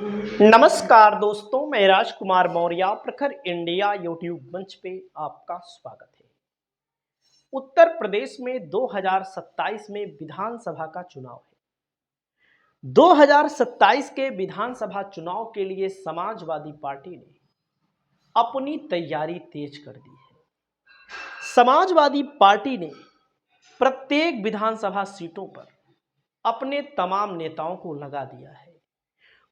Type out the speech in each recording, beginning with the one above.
नमस्कार दोस्तों, मैं राजकुमार मौर्य प्रखर इंडिया यूट्यूब मंच पे आपका स्वागत है। उत्तर प्रदेश में 2027 में विधानसभा का चुनाव है। 2027 के विधानसभा चुनाव के लिए समाजवादी पार्टी ने अपनी तैयारी तेज कर दी है। समाजवादी पार्टी ने प्रत्येक विधानसभा सीटों पर अपने तमाम नेताओं को लगा दिया है।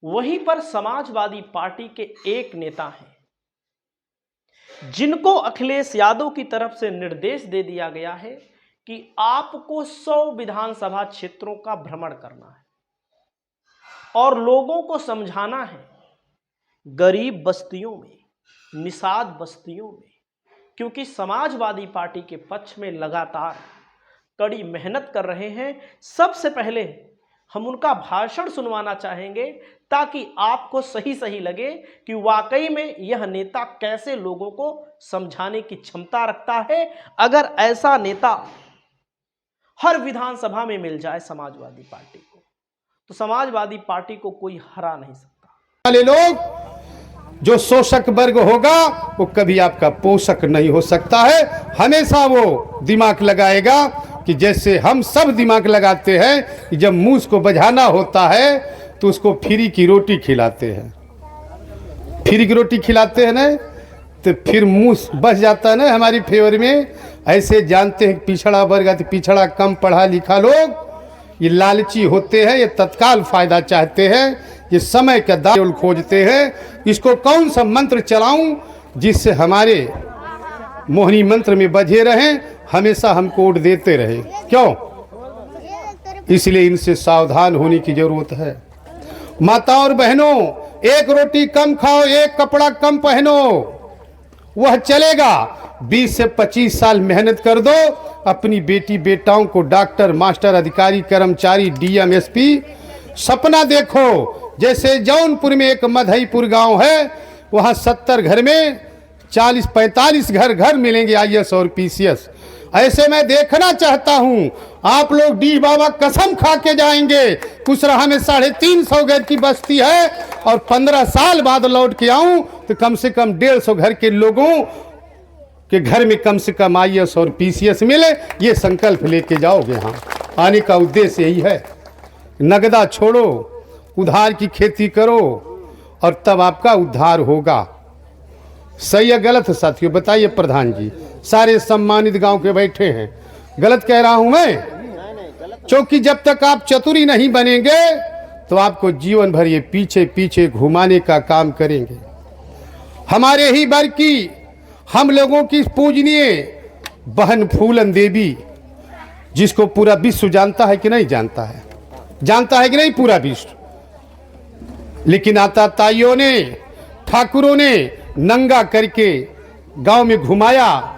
वहीं पर समाजवादी पार्टी के एक नेता हैं जिनको अखिलेश यादव की तरफ से निर्देश दे दिया गया है कि आपको 100 विधानसभा क्षेत्रों का भ्रमण करना है और लोगों को समझाना है, गरीब बस्तियों में, निषाद बस्तियों में, क्योंकि समाजवादी पार्टी के पक्ष में लगातार कड़ी मेहनत कर रहे हैं। सबसे पहले हम उनका भाषण सुनवाना चाहेंगे ताकि आपको सही लगे कि वाकई में यह नेता कैसे लोगों को समझाने की क्षमता रखता है। अगर ऐसा नेता हर विधानसभा में मिल जाए समाजवादी पार्टी को, तो समाजवादी पार्टी को कोई हरा नहीं सकता। वाले लोग जो शोषक वर्ग होगा वो कभी आपका पोषक नहीं हो सकता है। हमेशा वो दिमाग लगाएगा कि जैसे हम सब दिमाग लगाते हैं कि जब मूस को बजाना होता है तो उसको फ्री की रोटी खिलाते हैं, फ्री की रोटी खिलाते हैं ना, तो फिर मूस बच जाता है ना हमारी फेवर में। ऐसे जानते हैं पिछड़ा वर्ग, पिछड़ा कम पढ़ा लिखा लोग ये लालची होते हैं, ये तत्काल फायदा चाहते हैं, ये समय का दाव खोजते हैं। इसको कौन सा मंत्र चलाऊं जिससे हमारे मोहनी मंत्र में बजे रहें, हमेशा हमको वोट देते रहे। क्यों? इसलिए इनसे सावधान होने की जरूरत है। माता और बहनों, एक रोटी कम खाओ, एक कपड़ा कम पहनो, वह चलेगा। 20 से 25 साल मेहनत कर दो, अपनी बेटी बेटाओं को डॉक्टर, मास्टर, अधिकारी, कर्मचारी, डीएम, एसपी सपना देखो। जैसे जौनपुर में एक मधईपुर गांव है, वहां 70 घर में 40-45 घर मिलेंगे आईएएस और पीसीएस। ऐसे मैं देखना चाहता हूं। आप लोग डी बाबा कसम खा के जाएंगे, कुशराहा में 350 घर की बस्ती है और 15 साल बाद लौट के आऊं तो कम से कम 150 घर के लोगों के घर में कम से कम आईएएस और पीसीएस मिले। ये संकल्प लेके जाओगे। यहाँ आने का उद्देश्य यही है। नगदा छोड़ो, उधार की खेती करो और तब आपका उद्धार होगा। सही है गलत है साथियों? बताइए प्रधान जी, सारे सम्मानित गांव के बैठे हैं, गलत कह रहा हूं मैं? क्योंकि जब तक आप चतुरी नहीं बनेंगे तो आपको जीवन भर ये पीछे पीछे घुमाने का काम करेंगे। हमारे ही वर्ग की, हम लोगों की पूजनीय बहन फूलन देवी, जिसको पूरा विश्व जानता है कि नहीं जानता है? जानता है कि नहीं पूरा विश्व? लेकिन आता ताइयों ने, ठाकुरों ने नंगा करके गांव में घुमाया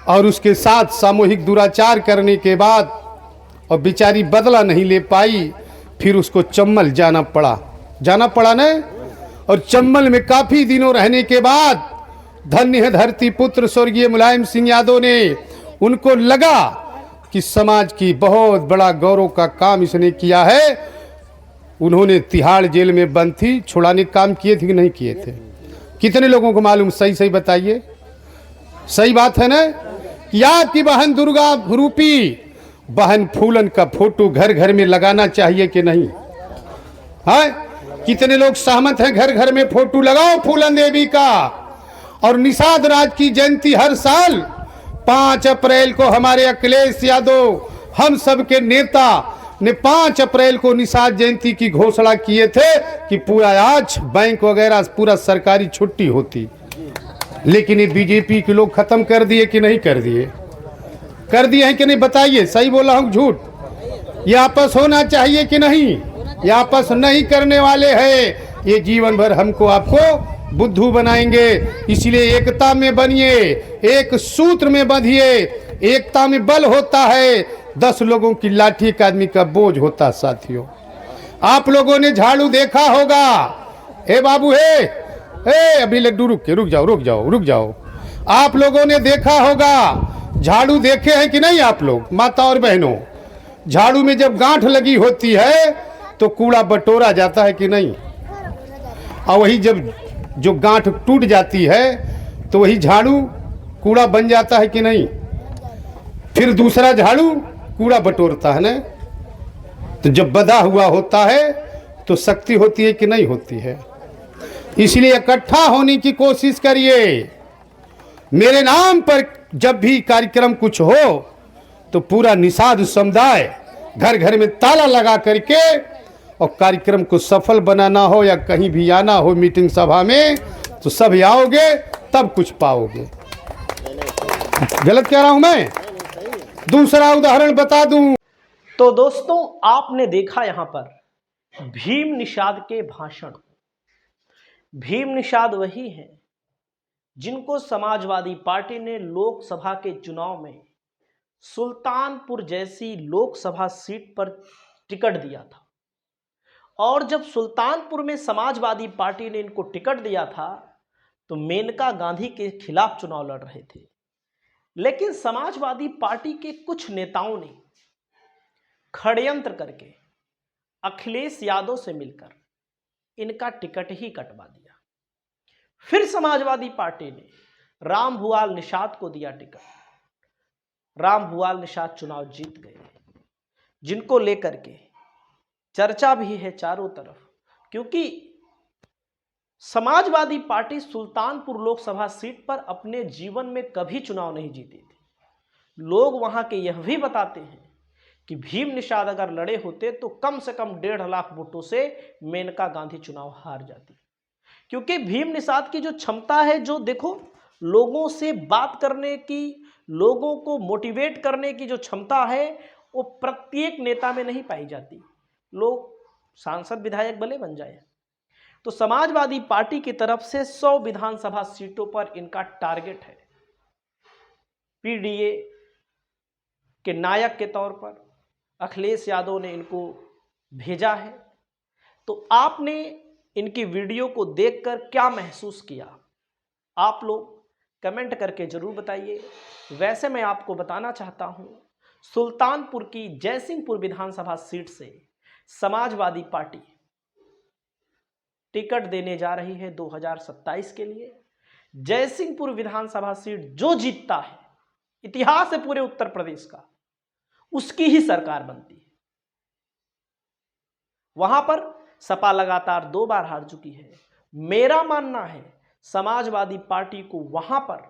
और उसके साथ सामूहिक दुराचार करने के बाद और बेचारी बदला नहीं ले पाई, फिर उसको चम्बल जाना पड़ा ना। और चम्बल में काफी दिनों रहने के बाद धन्य है धरती पुत्र स्वर्गीय मुलायम सिंह यादव ने, उनको लगा कि समाज की बहुत बड़ा गौरव का काम इसने किया है। उन्होंने तिहाड़ जेल में बंद थी, छुड़ाने काम किए थे कि नहीं किए थे? कितने लोगों को मालूम? सही बताइए। सही बात है ना कि आपकी बहन दुर्गा रूपी बहन फूलन का फोटो घर घर में लगाना चाहिए कि नहीं? हाँ, कितने लोग सहमत हैं? घर घर में फोटो लगाओ फूलन देवी का। और निषाद राज की जयंती हर साल 5 अप्रैल को हमारे अखिलेश यादव, हम सबके नेता ने 5 अप्रैल को निषाद जयंती की घोषणा किए थे कि पूरा आज बैंक वगैरह पूरा सरकारी छुट्टी होती। लेकिन ये बीजेपी के लोग खत्म कर दिए कि नहीं कर दिए? कर दिए हैं कि नहीं? बताइए, सही बोला हूं झूठ? ये आपस होना चाहिए कि नहीं? ये आपस नहीं करने वाले हैं। ये जीवन भर हमको आपको बुद्धू बनाएंगे। इसलिए एकता में बनिए, एक सूत्र में बंधिए। एकता में बल होता है, 10 लोगों की लाठी एक आदमी का बोझ होता। साथियों, आप लोगों ने झाड़ू देखा होगा। हे बाबू, हे अभी लड्डू रुक जाओ। आप लोगों ने देखा होगा, झाड़ू देखे हैं कि नहीं आप लोग? माता और बहनों, झाड़ू में जब गांठ लगी होती है तो कूड़ा बटोरा जाता है कि नहीं? और वही जब जो गांठ टूट जाती है तो वही झाड़ू कूड़ा बन जाता है कि नहीं, फिर दूसरा झाड़ू कूड़ा बटोरता है ना। तो जब बधा हुआ होता है तो शक्ति होती है कि नहीं होती है। इसलिए इकट्ठा होने की कोशिश करिए। मेरे नाम पर जब भी कार्यक्रम कुछ हो तो पूरा निषाद समुदाय घर घर में ताला लगा करके, और कार्यक्रम को सफल बनाना हो या कहीं भी आना हो मीटिंग सभा में, तो सब आओगे तब कुछ पाओगे। गलत कह रहा हूं मैं? दूसरा उदाहरण बता दूं। तो दोस्तों, आपने देखा यहां पर भीम निषाद के भाषण। भीम निषाद वही हैं जिनको समाजवादी पार्टी ने लोकसभा के चुनाव में सुल्तानपुर जैसी लोकसभा सीट पर टिकट दिया था। और जब सुल्तानपुर में समाजवादी पार्टी ने इनको टिकट दिया था तो मेनका गांधी के खिलाफ चुनाव लड़ रहे थे, लेकिन समाजवादी पार्टी के कुछ नेताओं ने षड्यंत्र करके अखिलेश यादव से मिलकर इनका टिकट ही कटवा दिया। फिर समाजवादी पार्टी ने रामभुआल निषाद को दिया टिकट। रामभुआल निषाद चुनाव जीत गए, जिनको लेकर के चर्चा भी है चारों तरफ, क्योंकि समाजवादी पार्टी सुल्तानपुर लोकसभा सीट पर अपने जीवन में कभी चुनाव नहीं जीती थी। लोग वहां के यह भी बताते हैं कि भीम निषाद अगर लड़े होते तो कम से कम 1.5 लाख वोटों से मेनका गांधी चुनाव हार जाती, क्योंकि भीम निषाद की जो क्षमता है, जो देखो लोगों से बात करने की, लोगों को मोटिवेट करने की जो क्षमता है, वो प्रत्येक नेता में नहीं पाई जाती। लोग सांसद विधायक भले बन जाए। तो समाजवादी पार्टी की तरफ से 100 विधानसभा सीटों पर इनका टारगेट है। पीडीए के नायक के तौर पर अखिलेश यादव ने इनको भेजा है। तो आपने इनकी वीडियो को देखकर क्या महसूस किया, आप लोग कमेंट करके जरूर बताइए। वैसे मैं आपको बताना चाहता हूं, सुल्तानपुर की जयसिंहपुर विधानसभा सीट से समाजवादी पार्टी टिकट देने जा रही है 2027 के लिए। जयसिंहपुर विधानसभा सीट जो जीतता है, इतिहास है पूरे उत्तर प्रदेश का, उसकी ही सरकार बनती है। वहां पर सपा लगातार 2 बार हार चुकी है। मेरा मानना है समाजवादी पार्टी को वहां पर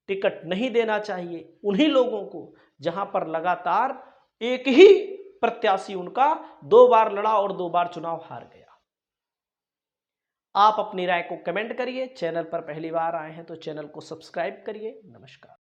टिकट नहीं देना चाहिए उन्हीं लोगों को जहां पर लगातार एक ही प्रत्याशी उनका 2 बार लड़ा और 2 बार चुनाव हार गया। आप अपनी राय को कमेंट करिए। चैनल पर पहली बार आए हैं तो चैनल को सब्सक्राइब करिए। नमस्कार।